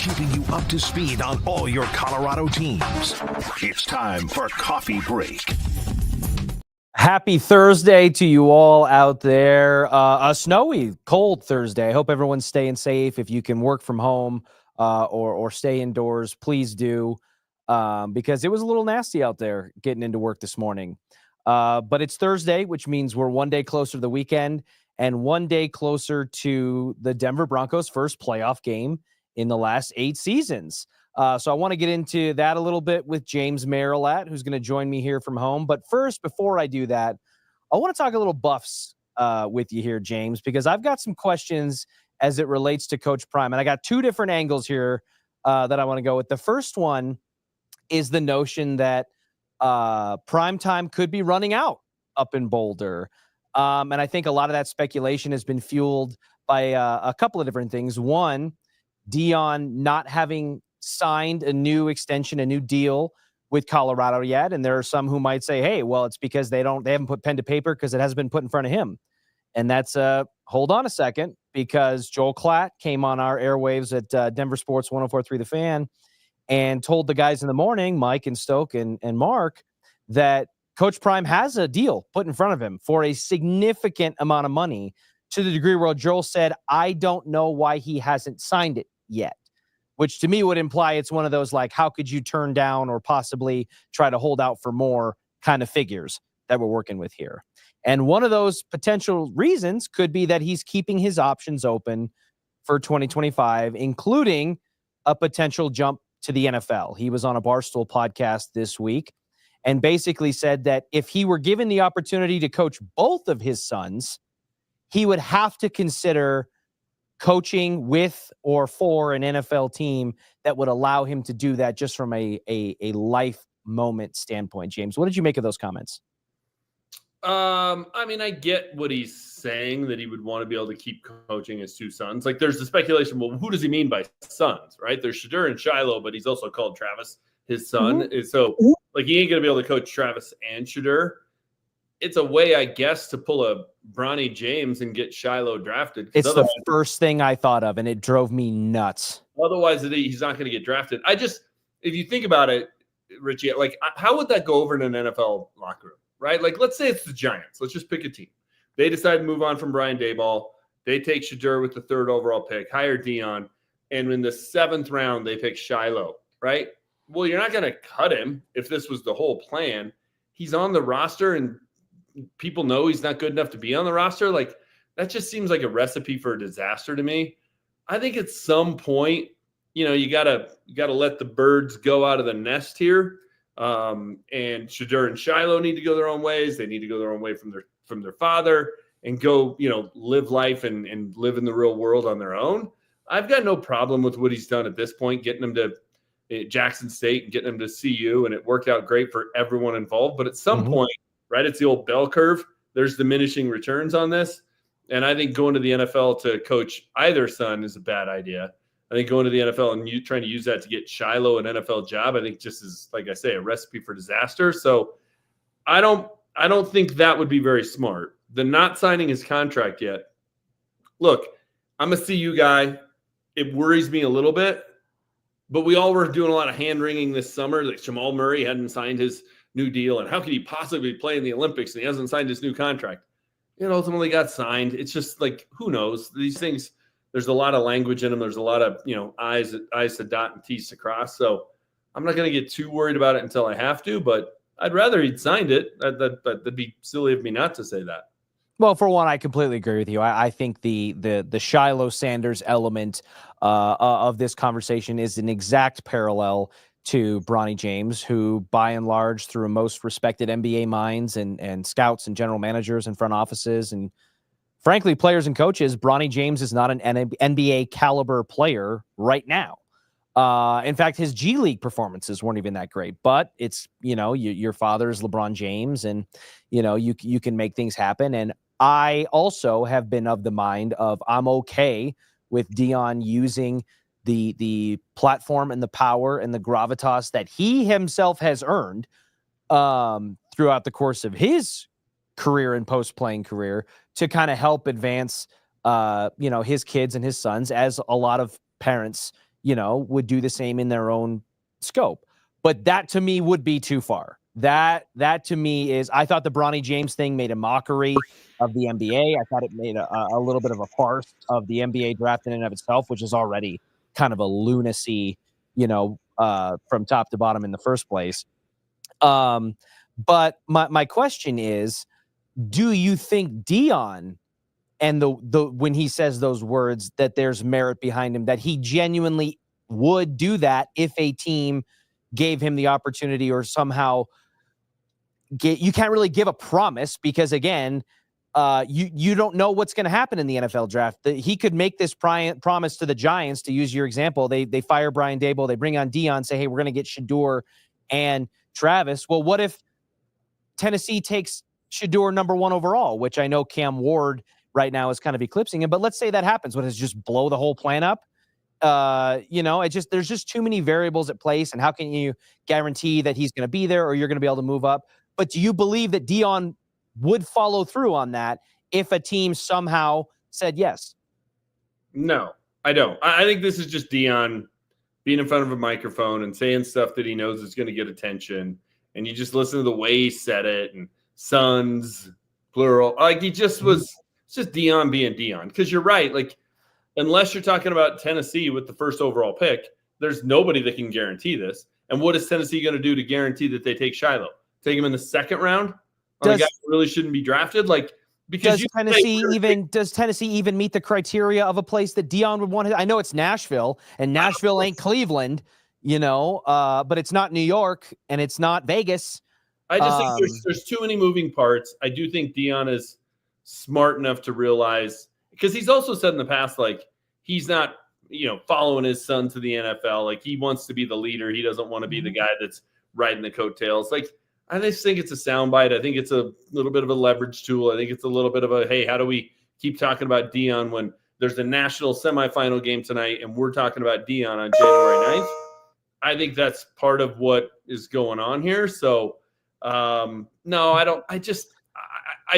keeping you up to speed on all your Colorado teams. It's time for Coffee Break. Happy Thursday to you all out there. A snowy, cold Thursday. I hope everyone's staying safe. If you can work from home or stay indoors, please do, because it was a little nasty out there getting into work this morning. But it's Thursday, which means we're one day closer to the weekend and one day closer to the Denver Broncos' first playoff game in the last 8 seasons. So I want to get into that a little bit with James Merilatt, who's going to join me here from home. But first, before I do that, I want to talk a little Buffs with you here, James, because I've got some questions as it relates to Coach Prime. And I got 2 different angles here that I want to go with. The first one is the notion that Prime time could be running out up in Boulder. And I think a lot of that speculation has been fueled by a couple of different things. One, Dion not having signed a new extension, a new deal with Colorado yet. And there are some who might say, hey, well, it's because they haven't put pen to paper because it hasn't been put in front of him. And that's hold on a second, because Joel Klatt came on our airwaves at Denver Sports 104.3 The Fan and told the guys in the morning, Mike and Stoke and Mark, that Coach Prime has a deal put in front of him for a significant amount of money, to the degree where Joel said, I don't know why he hasn't signed it yet. Which to me would imply it's one of those, like, how could you turn down or possibly try to hold out for more kind of figures that we're working with here. And one of those potential reasons could be that he's keeping his options open for 2025, including a potential jump to the NFL. He was on a Barstool podcast this week and basically said that if he were given the opportunity to coach both of his sons, he would have to consider coaching with or for an NFL team that would allow him to do that, just from a life moment standpoint. James, what did you make of those comments? I mean, I get what he's saying, that he would want to be able to keep coaching his 2 sons. Like, there's the speculation, well, who does he mean by sons, right? There's Shedeur and Shiloh, but he's also called Travis, his son. Mm-hmm. So, like, he ain't going to be able to coach Travis and Shedeur. It's a way, I guess, to pull a Bronny James and get Shiloh drafted. It's the first thing I thought of, and it drove me nuts. Otherwise, he's not going to get drafted. If you think about it, Richie, like, how would that go over in an NFL locker room, right? Like, let's say it's the Giants. Let's just pick a team. They decide to move on from Brian Daboll. They take Shedeur with the 3rd overall pick, hire Dion, and in the 7th round, they pick Shiloh, right? Well, you're not going to cut him if this was the whole plan. He's on the roster, and people know he's not good enough to be on the roster. Like, that just seems like a recipe for a disaster to me. I think at some point, you gotta let the birds go out of the nest here. And Shedeur and Shiloh need to go their own ways. They need to go their own way from their father and go, live life and live in the real world on their own. I've got no problem with what he's done at this point, getting them to Jackson State and getting them to CU, and it worked out great for everyone involved. But at some point, right, it's the old bell curve. There's diminishing returns on this. And I think going to the NFL to coach either son is a bad idea. I think going to the NFL and trying to use that to get Shiloh an NFL job, I think just is, like I say, a recipe for disaster. So I don't think that would be very smart. The not signing his contract yet. Look, I'm a CU guy. It worries me a little bit. But we all were doing a lot of hand-wringing this summer. Like, Jamal Murray hadn't signed his new deal, and how could he possibly play in the Olympics, and he hasn't signed his new contract? It ultimately got signed. It's just like, who knows? These things, there's a lot of language in them. There's a lot of, I's to dot and T's to cross. So I'm not going to get too worried about it until I have to, but I'd rather he'd signed it. That'd be silly of me not to say that. Well, for one, I completely agree with you. I think the Shiloh Sanders element of this conversation is an exact parallel to Bronny James, who by and large, through most respected NBA minds and scouts and general managers and front offices and frankly, players and coaches, Bronny James is not an NBA caliber player right now. In fact, his G League performances weren't even that great, but it's, your father's LeBron James, and, you can make things happen. And I also have been of the mind of I'm okay with Dion using the platform and the power and the gravitas that he himself has earned throughout the course of his career and post-playing career to kind of help advance, his kids and his sons, as a lot of parents, would do the same in their own scope. But that to me would be too far. That to me is, I thought the Bronny James thing made a mockery of the NBA. I thought it made a little bit of a farce of the NBA draft in and of itself, which is already kind of a lunacy, from top to bottom in the first place. But my question is, do you think Dion and the when he says those words that there's merit behind him, that he genuinely would do that if a team gave him the opportunity, or somehow you can't really give a promise because, again, you don't know what's going to happen in the NFL draft. He could make this promise to the Giants, to use your example. They fire Brian Daboll, they bring on Dion, say, hey, we're going to get Shedeur and Travis. Well, what if Tennessee takes Shedeur number 1 overall, which I know Cam Ward right now is kind of eclipsing him, but let's say that happens. Would it just blow the whole plan up? There's just too many variables at place, and how can you guarantee that he's going to be there or you're going to be able to move up? But do you believe that Dion would follow through on that if a team somehow said yes? No, I don't. I think this is just Dion being in front of a microphone and saying stuff that he knows is going to get attention. And you just listen to the way he said it, and sons, plural. Like, he just was, it's just Dion being Dion. Because you're right. Like, unless you're talking about Tennessee with the first overall pick, there's nobody that can guarantee this. And what is Tennessee going to do to guarantee that they take Shiloh? Take him in the second round? On a guy who really shouldn't be drafted? Like, because does Tennessee even meet the criteria of a place that Dion would want to? I know it's Nashville, and Nashville ain't Cleveland, but it's not New York and it's not Vegas. I just think there's too many moving parts. I do think Dion is smart enough to realize, because he's also said in the past, like, he's not, following his son to the NFL. Like, he wants to be the leader. He doesn't want to be the guy that's riding the coattails. Like, I just think it's a soundbite. I think it's a little bit of a leverage tool. I think it's a little bit of a, hey, how do we keep talking about Dion when there's a national semifinal game tonight and we're talking about Dion on January 9th? I think that's part of what is going on here. So, no, I don't.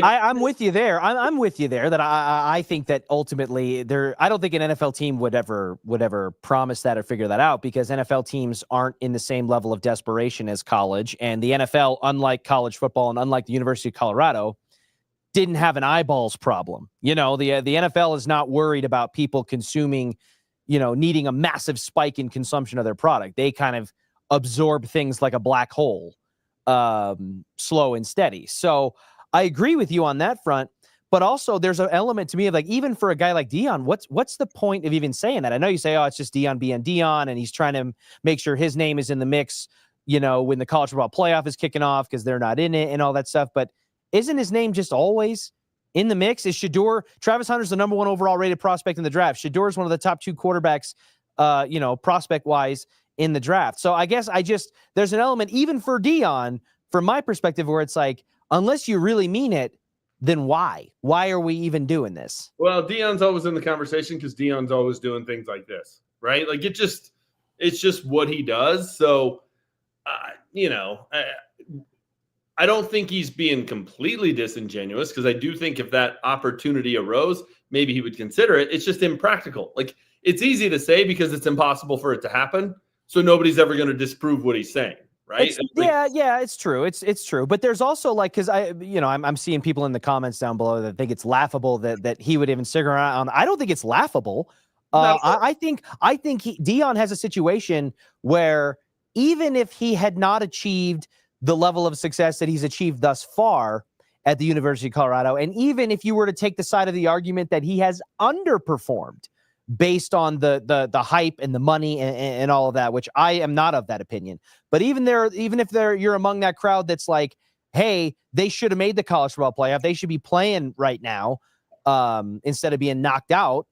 I'm with you there. I'm with you there. That I think that ultimately I don't think an NFL team would ever promise that or figure that out, because NFL teams aren't in the same level of desperation as college, and the NFL, unlike college football and unlike the University of Colorado, didn't have an eyeballs problem. The NFL is not worried about people consuming, needing a massive spike in consumption of their product. They kind of absorb things like a black hole, slow and steady. So I agree with you on that front, but also there's an element to me of, like, even for a guy like Dion, what's the point of even saying that? I know you say, oh, it's just Dion being Dion, and he's trying to make sure his name is in the mix, when the college football playoff is kicking off, because they're not in it and all that stuff. But isn't his name just always in the mix? Is Shedeur, Travis Hunter's the number 1 overall rated prospect in the draft. Shedeur is one of the top 2 quarterbacks, prospect wise in the draft. So I guess there's an element even for Dion, from my perspective, where it's like, unless you really mean it, then why? Why are we even doing this? Well, Dion's always in the conversation because Dion's always doing things like this, right? Like, it's just what he does. So, I don't think he's being completely disingenuous, because I do think if that opportunity arose, maybe he would consider it. It's just impractical. Like, it's easy to say because it's impossible for it to happen. So nobody's ever going to disprove what he's saying. Right? Yeah, it's true. It's true. But there's also, like, because I'm seeing people in the comments down below that think it's laughable that he would even stick around. I don't think it's laughable. No. I think Dion has a situation where, even if he had not achieved the level of success that he's achieved thus far at the University of Colorado, and even if you were to take the side of the argument that he has underperformed based on the hype and the money and all of that, which I am not of that opinion. But even if you're among that crowd that's like, hey, they should have made the college football playoff, they should be playing right now, instead of being knocked out,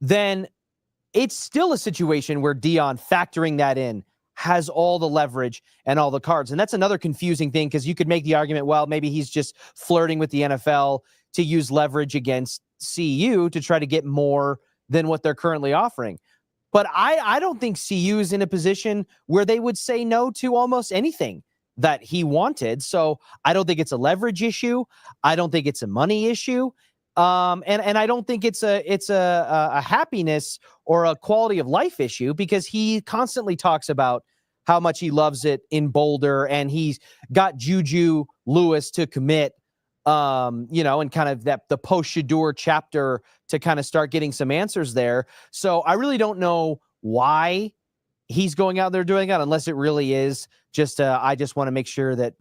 then it's still a situation where Dion, factoring that in, has all the leverage and all the cards. And that's another confusing thing, because you could make the argument, well, maybe he's just flirting with the NFL to use leverage against CU to try to get more than what they're currently offering. But I don't think CU is in a position where they would say no to almost anything that he wanted. So I don't think it's a leverage issue. I don't think it's a money issue. And I don't think it's a happiness or a quality of life issue, because he constantly talks about how much he loves it in Boulder, and he's got Juju Lewis to commit, and kind of the post Shedeur chapter to kind of start getting some answers there. So I really don't know why he's going out there doing that, unless it really is just I just want to make sure that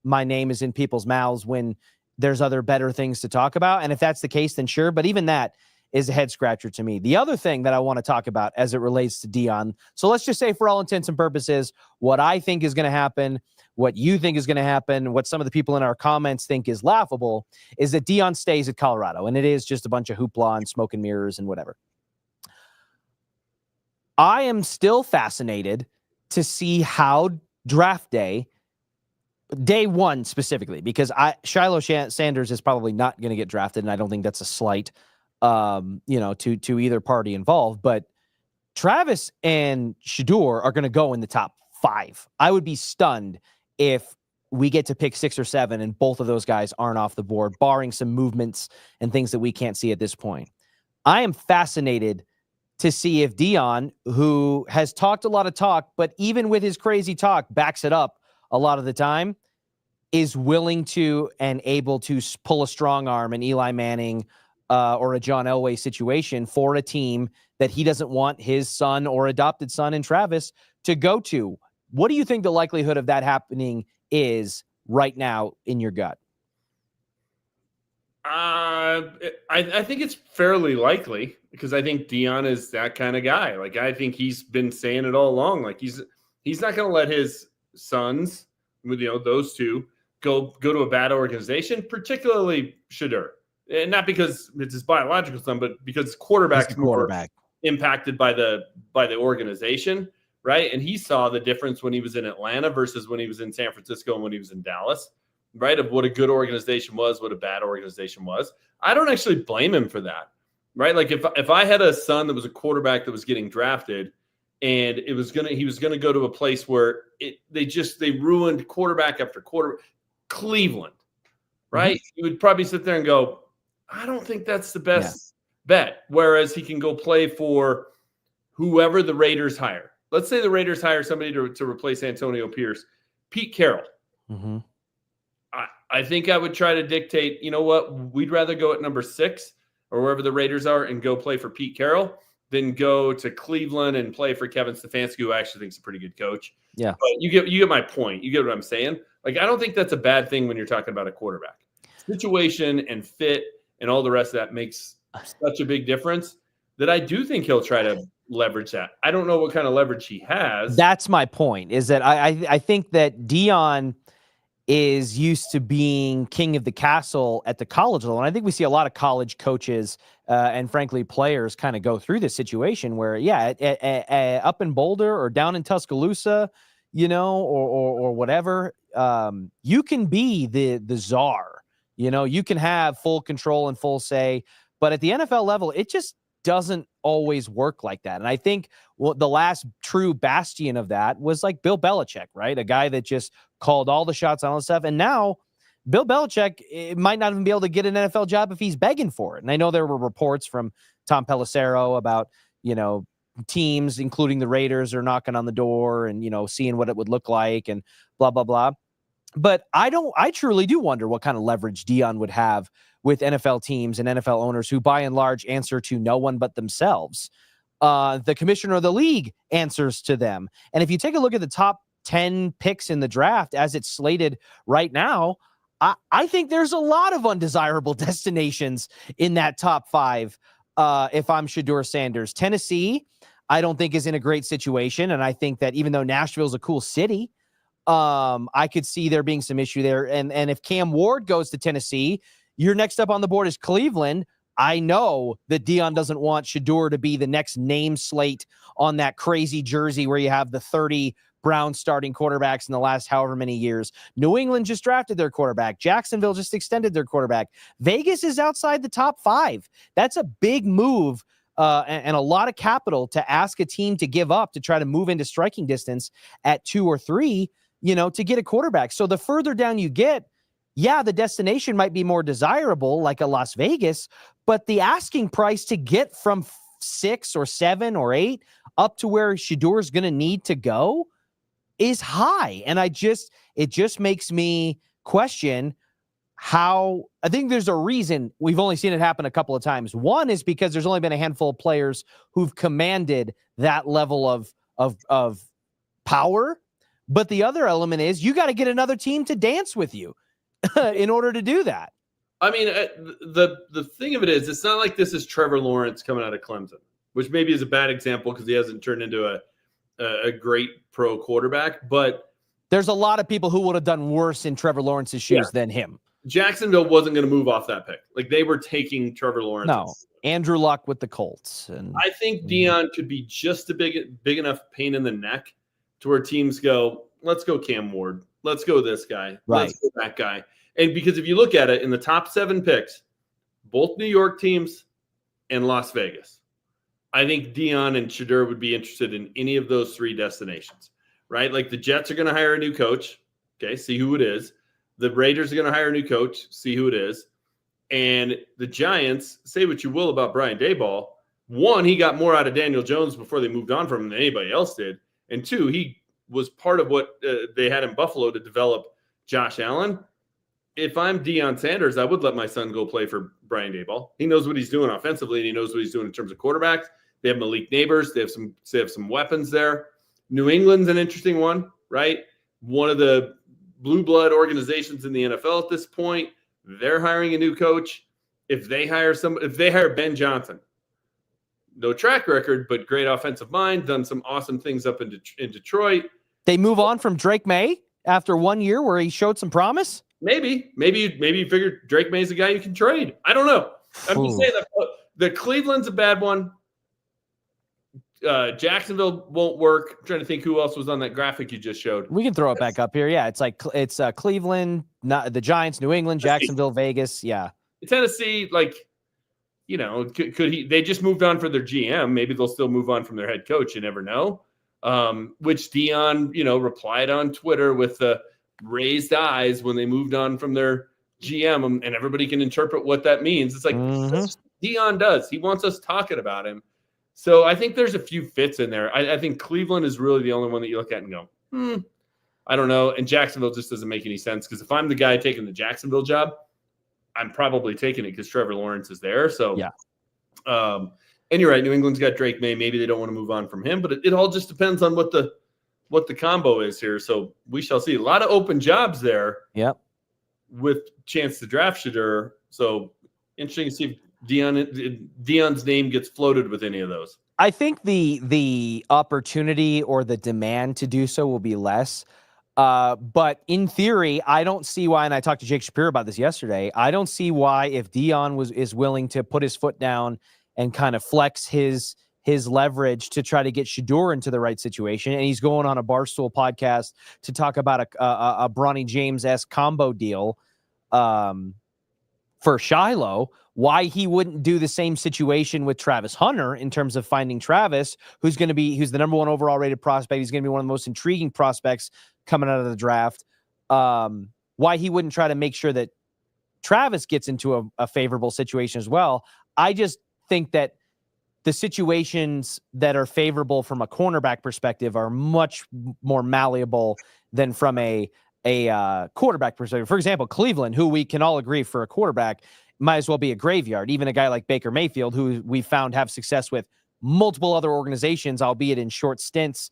my name is in people's mouths when there's other better things to talk about. And if that's the case, then sure. But even that is a head scratcher to me. The other thing that I want to talk about as it relates to Deion. So let's just say, for all intents and purposes, what I think is going to happen, what you think is going to happen, what some of the people in our comments think is laughable, is that Deion stays at Colorado. And it is just a bunch of hoopla and smoke and mirrors and whatever. I am still fascinated to see how draft day one specifically, because Shiloh Sanders is probably not going to get drafted, and I don't think that's a slight, to either party involved. But Travis and Shedeur are going to go in the top 5. I would be stunned if we get to pick 6 or 7 and both of those guys aren't off the board, barring some movements and things that we can't see at this point. I am fascinated to see if Deion, who has talked a lot of talk, but even with his crazy talk, backs it up a lot of the time, is willing to and able to pull a strong arm, an Eli Manning or a John Elway situation for a team that he doesn't want his son or adopted son in Travis to go to. What do you think the likelihood of that happening is right now in your gut? I think it's fairly likely, because I think Deion is that kind of guy. Like, I think he's been saying it all along. Like, he's not going to let his sons, those two, go to a bad organization, particularly Shedeur. And not because it's his biological son, but because quarterback's more impacted by the organization, right? And he saw the difference when he was in Atlanta versus when he was in San Francisco and when he was in Dallas, right? Of what a good organization was, what a bad organization was. I don't actually blame him for that, right? Like, if I had a son that was a quarterback that was getting drafted, and he was gonna go to a place where they ruined quarterback after quarterback, Cleveland, right? Mm-hmm. You would probably sit there and go, I don't think that's the best bet. Whereas he can go play for whoever the Raiders hire. Let's say the Raiders hire somebody to replace Antonio Pierce, Pete Carroll. Mm-hmm. I think I would try to dictate, you know what, we'd rather go at number 6 or wherever the Raiders are and go play for Pete Carroll than go to Cleveland and play for Kevin Stefanski, who I actually think is a pretty good coach. Yeah. But you get my point. You get what I'm saying? Like, I don't think that's a bad thing when you're talking about a quarterback. Situation and fit and all the rest of that makes such a big difference that I do think he'll try to leverage that. I don't know what kind of leverage he has. That's my point, is that I think that Deion is used to being king of the castle at the college level. And I think we see a lot of college coaches and frankly players kind of go through this situation where, up in Boulder or down in Tuscaloosa, or whatever, you can be the czar, you can have full control and full say, but at the NFL level, it just doesn't always work like that. And I think the last true bastion of that was like Bill Belichick, right? A guy that just called all the shots on all the stuff. And now Bill Belichick might not even be able to get an NFL job if he's begging for it. And I know there were reports from Tom Pelissero about, teams, including the Raiders, are knocking on the door and, seeing what it would look like and blah, blah, blah. But I truly do wonder what kind of leverage Deion would have with NFL teams and NFL owners who by and large answer to no one but themselves. The commissioner of the league answers to them. And if you take a look at the top 10 picks in the draft as it's slated right now, I think there's a lot of undesirable destinations in that top 5. If I'm Shedeur Sanders, Tennessee, I don't think is in a great situation. And I think that even though Nashville's a cool city, I could see there being some issue there. And if Cam Ward goes to Tennessee, your next up on the board is Cleveland. I know that Deion doesn't want Shedeur to be the next name slate on that crazy jersey where you have the 30 Browns starting quarterbacks in the last however many years. New England just drafted their quarterback. Jacksonville just extended their quarterback. Vegas is outside the top 5. That's a big move and a lot of capital to ask a team to give up to try to move into striking distance at 2 or 3, to get a quarterback. So the further down you get, yeah, the destination might be more desirable, like a Las Vegas, but the asking price to get from 6 or 7 or 8 up to where Shedeur is going to need to go is high. And it just makes me question how. I think there's a reason we've only seen it happen a couple of times. One is because there's only been a handful of players who've commanded that level of power. But the other element is you got to get another team to dance with you in order to do that. I mean, the thing of it is, it's not like this is Trevor Lawrence coming out of Clemson, which maybe is a bad example because he hasn't turned into a great pro quarterback. But there's a lot of people who would have done worse in Trevor Lawrence's shoes than him. Jacksonville wasn't going to move off that pick. Like, they were taking Trevor Lawrence. No, Andrew Luck with the Colts. And I think Deion could be just a big enough pain in the neck to where teams go, let's go Cam Ward. Let's go this guy. Right. Let's go that guy. And because if you look at it, in the top 7 picks, both New York teams and Las Vegas, I think Deion and Shedeur would be interested in any of those 3 destinations, right? Like, the Jets are going to hire a new coach. Okay, see who it is. The Raiders are going to hire a new coach, see who it is. And the Giants, say what you will about Brian Daboll. 1, he got more out of Daniel Jones before they moved on from him than anybody else did. And 2, he was part of what they had in Buffalo to develop Josh Allen. If I'm Deion Sanders, I would let my son go play for Brian Daboll. He knows what he's doing offensively, and he knows what he's doing in terms of quarterbacks. They have Malik Neighbors. They have some weapons there. New England's an interesting one, right? One of the blue blood organizations in the NFL at this point. They're hiring a new coach. If they hire Ben Johnson, no track record, but great offensive mind, done some awesome things up in Detroit. They move on from Drake May after 1 year where he showed some promise? Maybe you figure Drake May's a guy you can trade. I don't know. I'm just saying that the Cleveland's a bad one. Jacksonville won't work. I'm trying to think who else was on that graphic you just showed. We can throw it back up here. Yeah, it's Cleveland, not the Giants, New England, Jacksonville, Vegas. Yeah, Tennessee. Like, could he? They just moved on for their GM. Maybe they'll still move on from their head coach. You never know. Which Deion, replied on Twitter with the raised eyes when they moved on from their GM, and everybody can interpret what that means. It's like Deion does. He wants us talking about him. So I think there's a few fits in there. I think Cleveland is really the only one that you look at and go, I don't know. And Jacksonville just doesn't make any sense because if I'm the guy taking the Jacksonville job, I'm probably taking it because Trevor Lawrence is there. So, yeah. And you're right. New England's got Drake May. Maybe they don't want to move on from him, but it all just depends on what the combo is here. So we shall see. A lot of open jobs there. Yep. With chance to draft Shedeur. So interesting to see if Deion's name gets floated with any of those. I think the opportunity or the demand to do so will be less. But in theory, I don't see why, and I talked to Jake Shapiro about this yesterday, I don't see why if Deion is willing to put his foot down and kind of flex his leverage to try to get Shedeur into the right situation, and he's going on a Barstool podcast to talk about a Bronny James-esque combo deal for Shiloh, why he wouldn't do the same situation with Travis Hunter in terms of finding Travis, who's the number 1 overall rated prospect. He's going to be one of the most intriguing prospects coming out of the draft. Why he wouldn't try to make sure that Travis gets into a favorable situation as well. I just think that the situations that are favorable from a cornerback perspective are much more malleable than from a quarterback perspective. For example, Cleveland, who we can all agree for a quarterback might as well be a graveyard. Even a guy like Baker Mayfield, who we found have success with multiple other organizations, albeit in short stints,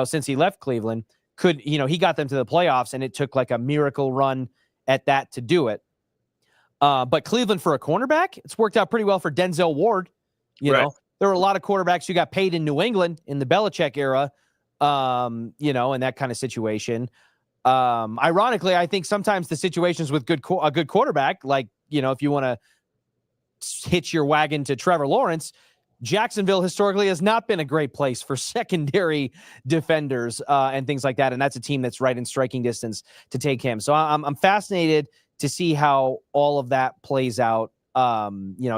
since he left Cleveland, he got them to the playoffs, and it took like a miracle run at that to do it. But Cleveland for a cornerback, it's worked out pretty well for Denzel Ward. There were a lot of quarterbacks who got paid in New England in the Belichick era, in that kind of situation. Ironically, I think sometimes the situations with a good quarterback, like, if you want to hitch your wagon to Trevor Lawrence, Jacksonville historically has not been a great place for secondary defenders and things like that. And that's a team that's right in striking distance to take him. So I'm fascinated to see how all of that plays out,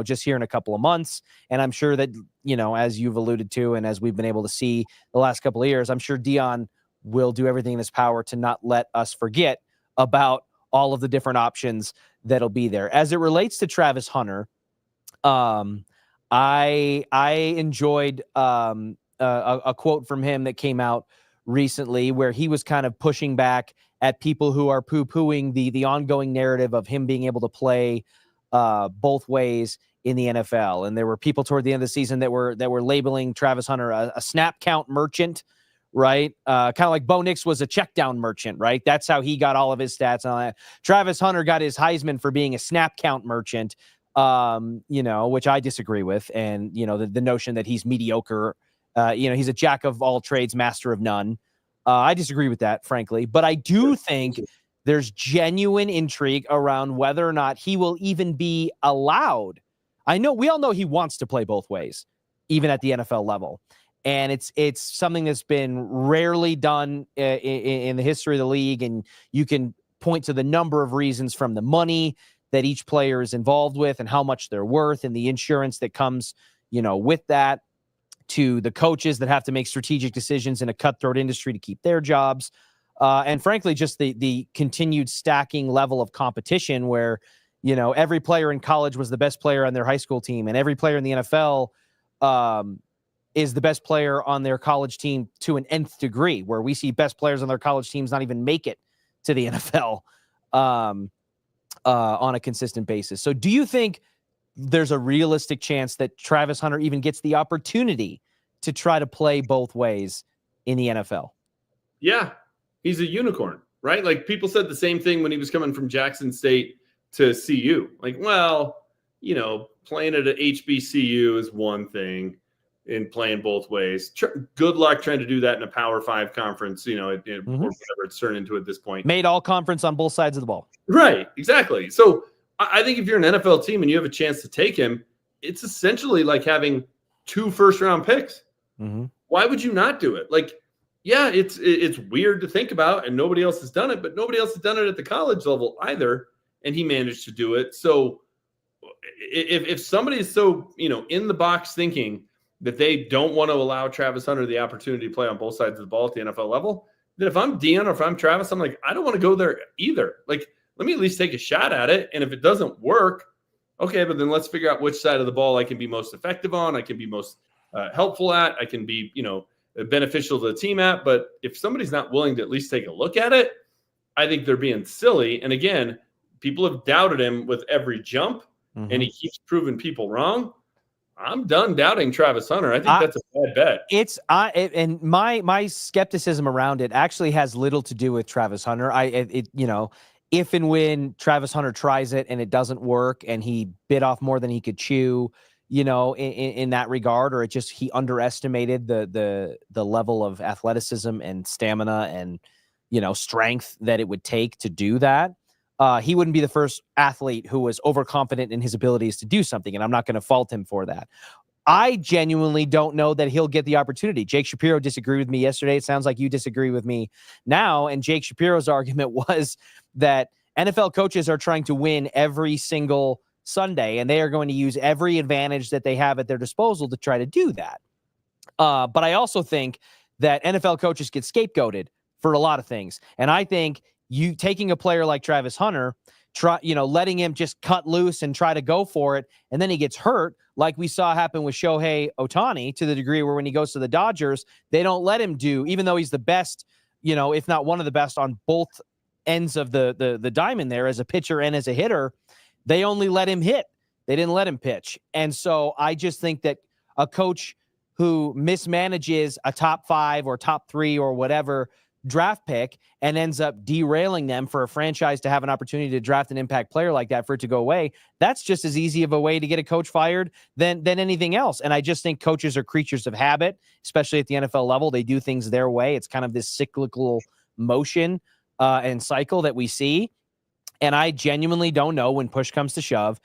just here in a couple of months. And I'm sure that, as you've alluded to, and as we've been able to see the last couple of years, I'm sure Deion will do everything in his power to not let us forget about all of the different options that'll be there. As it relates to Travis Hunter, I enjoyed a quote from him that came out recently where he was kind of pushing back at people who are poo-pooing the ongoing narrative of him being able to play both ways in the NFL. And there were people toward the end of the season that were labeling Travis Hunter a snap count merchant, right? Kind of like Bo Nix was a check down merchant, right? That's how he got all of his stats on that. Travis Hunter got his Heisman for being a snap count merchant, which I disagree with. And, the notion that he's mediocre, he's a jack of all trades, master of none. I disagree with that, frankly. But I do think there's genuine intrigue around whether or not he will even be allowed. We all know he wants to play both ways, even at the NFL level. And it's something that's been rarely done in the history of the league. And you can point to the number of reasons, from the money that each player is involved with and how much they're worth and the insurance that comes, with that, to the coaches that have to make strategic decisions in a cutthroat industry to keep their jobs. And frankly, just the continued stacking level of competition where, every player in college was the best player on their high school team, and every player in the NFL is the best player on their college team to an nth degree, where we see best players on their college teams not even make it to the NFL on a consistent basis. So do you think there's a realistic chance that Travis Hunter even gets the opportunity to try to play both ways in the NFL? Yeah, he's a unicorn, right? Like, people said the same thing when he was coming from Jackson State to CU. Like, well, playing at a HBCU is one thing, and playing both ways. Good luck trying to do that in a Power 5 conference, or whatever it's turned into at this point. Made all conference on both sides of the ball. Right, exactly. So I think if you're an NFL team and you have a chance to take him, it's essentially like having 2 first-round picks. Mm-hmm. Why would you not do it? Like, yeah, it's weird to think about, and nobody else has done it, but nobody else has done it at the college level either, and he managed to do it. So if somebody is so, in the box thinking that they don't want to allow Travis Hunter the opportunity to play on both sides of the ball at the NFL level, then if I'm Dion or if I'm Travis, I'm like, I don't want to go there either. Like, let me at least take a shot at it. And if it doesn't work, okay, but then let's figure out which side of the ball I can be most effective on, I can be most helpful at, I can be, beneficial to the team at. But if somebody's not willing to at least take a look at it, I think they're being silly. And again, people have doubted him with every jump, and he keeps proving people wrong. I'm done doubting Travis Hunter. I think that's a bad bet. And my skepticism around it actually has little to do with Travis Hunter. If and when Travis Hunter tries it and it doesn't work and he bit off more than he could chew, in that regard, or he underestimated the level of athleticism and stamina and, strength that it would take to do that. He wouldn't be the first athlete who was overconfident in his abilities to do something, and I'm not going to fault him for that. I genuinely don't know that he'll get the opportunity. Jake Shapiro disagreed with me yesterday. It sounds like you disagree with me now. And Jake Shapiro's argument was that NFL coaches are trying to win every single Sunday, and they are going to use every advantage that they have at their disposal to try to do that. But I also think that NFL coaches get scapegoated for a lot of things. And I think you taking a player like Travis Hunter, letting him just cut loose and try to go for it, and then he gets hurt, like we saw happen with Shohei Ohtani, to the degree where when he goes to the Dodgers, they don't let him do, even though he's the best, if not one of the best on both ends of the diamond there as a pitcher and as a hitter, they only let him hit. They didn't let him pitch. And so I just think that a coach who mismanages a top 5 or top 3 or whatever draft pick and ends up derailing them for a franchise to have an opportunity to draft an impact player like that, for it to go away, that's just as easy of a way to get a coach fired than anything else. And I just think coaches are creatures of habit, especially at the NFL level. They do things their way. It's kind of this cyclical motion and cycle that we see. And I genuinely don't know, when push comes to shove,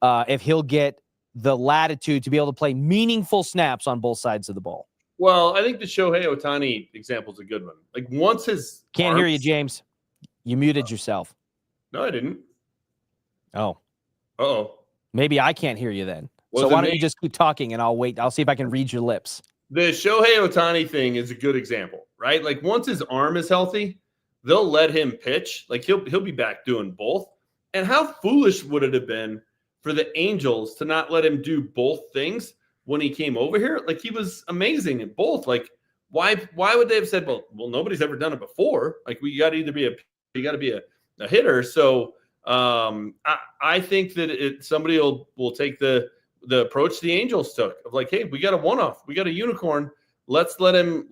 if he'll get the latitude to be able to play meaningful snaps on both sides of the ball. Well, I think the Shohei Ohtani example is a good one. Like, once his Can't hear you, James. You muted yourself. No, I didn't. Oh. Uh-oh. Maybe I can't hear you then. Was so why it don't me? you just keep talking and I'll wait. I'll see if I can read your lips. The Shohei Ohtani thing is a good example, right? Like, once his arm is healthy, they'll let him pitch. Like he'll be back doing both. And how foolish would it have been for the Angels to not let him do both things when he came over here? Like he was amazing at both. Like why would they have said, well, nobody's ever done it before. Like you got to be a hitter. So I think that somebody will take the approach the Angels took of like, hey, we got a one-off, we got a unicorn. Let's let him,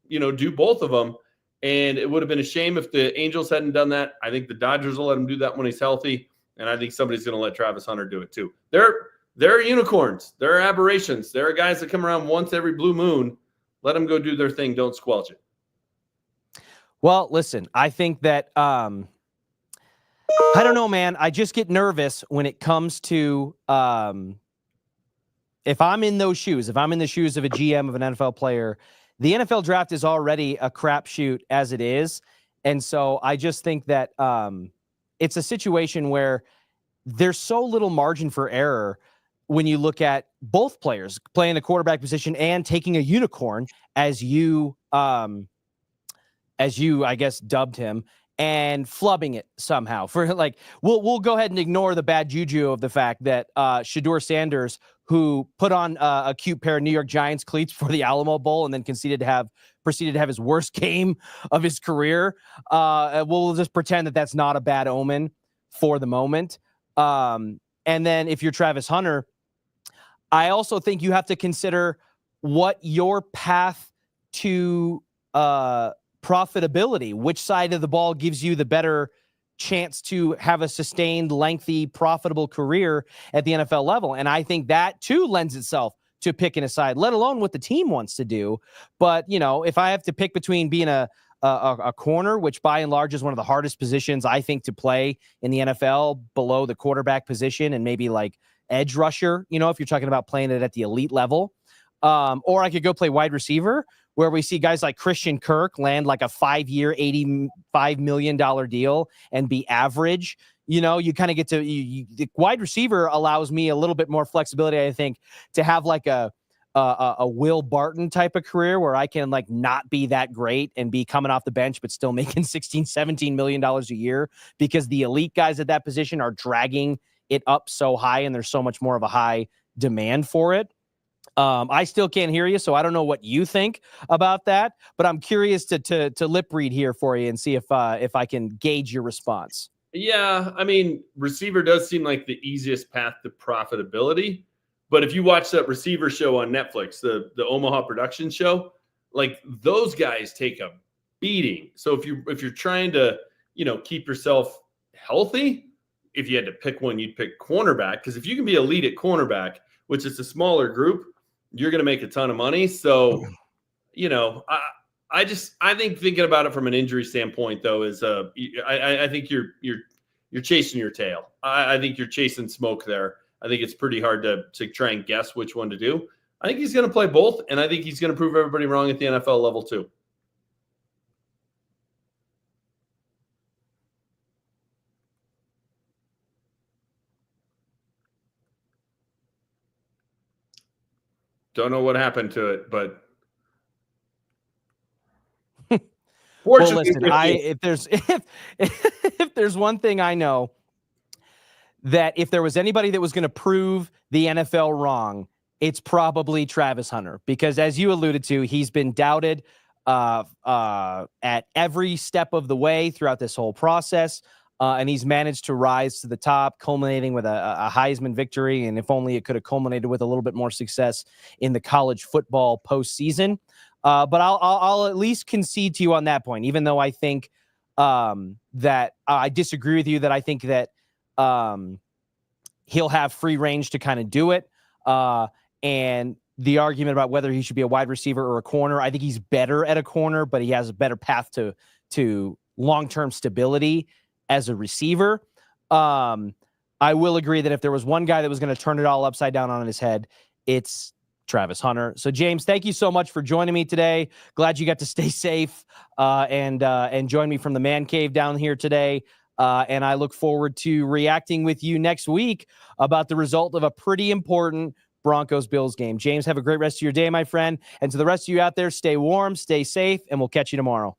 do both of them. And it would have been a shame if the Angels hadn't done that. I think the Dodgers will let him do that when he's healthy. And I think somebody's going to let Travis Hunter do it too. They're unicorns. They're aberrations. There are guys that come around once every blue moon. Let them go do their thing. Don't squelch it. Well, listen, I think that I don't know, man. I just get nervous when it comes to if I'm in those shoes, if I'm in the shoes of a GM of an NFL player, the NFL draft is already a crapshoot as it is. And so I just think that it's a situation where there's so little margin for error when you look at both players playing the quarterback position and taking a unicorn, as you, I guess, dubbed him, and flubbing it somehow. For like, we'll go ahead and ignore the bad juju of the fact that Shedeur Sanders, who put on a cute pair of New York Giants cleats for the Alamo Bowl and then proceeded to have his worst game of his career. We'll just pretend that that's not a bad omen for the moment. And then if you're Travis Hunter, I also think you have to consider what your path to profitability, which side of the ball gives you the better chance to have a sustained, lengthy, profitable career at the NFL level. And I think that too lends itself to picking a side, let alone what the team wants to do. But, if I have to pick between being a corner, which by and large is one of the hardest positions I think to play in the NFL, below the quarterback position, and maybe like edge rusher, if you're talking about playing it at the elite level, or I could go play wide receiver, where we see guys like Christian Kirk land like a 5-year, $85 million deal and be average. You kind of get to the wide receiver allows me a little bit more flexibility, I think, to have like a Will Barton type of career where I can like not be that great and be coming off the bench, but still making $16-17 million a year, because the elite guys at that position are dragging it up so high and there's so much more of a high demand for it. I still can't hear you, so I don't know what you think about that, but I'm curious to lip read here for you and see if I can gauge your response. Yeah, I mean, receiver does seem like the easiest path to profitability, but if you watch that receiver show on Netflix, the Omaha production show, like those guys take a beating. So if you're trying to, keep yourself healthy, if you had to pick one, you'd pick cornerback, because if you can be elite at cornerback, which is a smaller group, you're going to make a ton of money. So, I think thinking about it from an injury standpoint, though, is I think you're chasing your tail. I think you're chasing smoke there. I think it's pretty hard to try and guess which one to do. I think he's going to play both, and I think he's going to prove everybody wrong at the NFL level too. Don't know what happened to it, but fortunately, well, listen, if there's one thing I know, that if there was anybody that was going to prove the NFL wrong, it's probably Travis Hunter, because as you alluded to, he's been doubted at every step of the way throughout this whole process. And he's managed to rise to the top, culminating with a Heisman victory. And if only it could have culminated with a little bit more success in the college football postseason. But I'll at least concede to you on that point, even though I think that I disagree with you, that I think that he'll have free range to kind of do it. And the argument about whether he should be a wide receiver or a corner, I think he's better at a corner, but he has a better path to long-term stability as a receiver. I will agree that if there was one guy that was going to turn it all upside down on his head, it's Travis Hunter. So James, thank you so much for joining me today. Glad you got to stay safe and join me from the man cave down here today. And I look forward to reacting with you next week about the result of a pretty important Broncos-Bills game. James, have a great rest of your day, my friend. And to the rest of you out there, stay warm, stay safe, and we'll catch you tomorrow.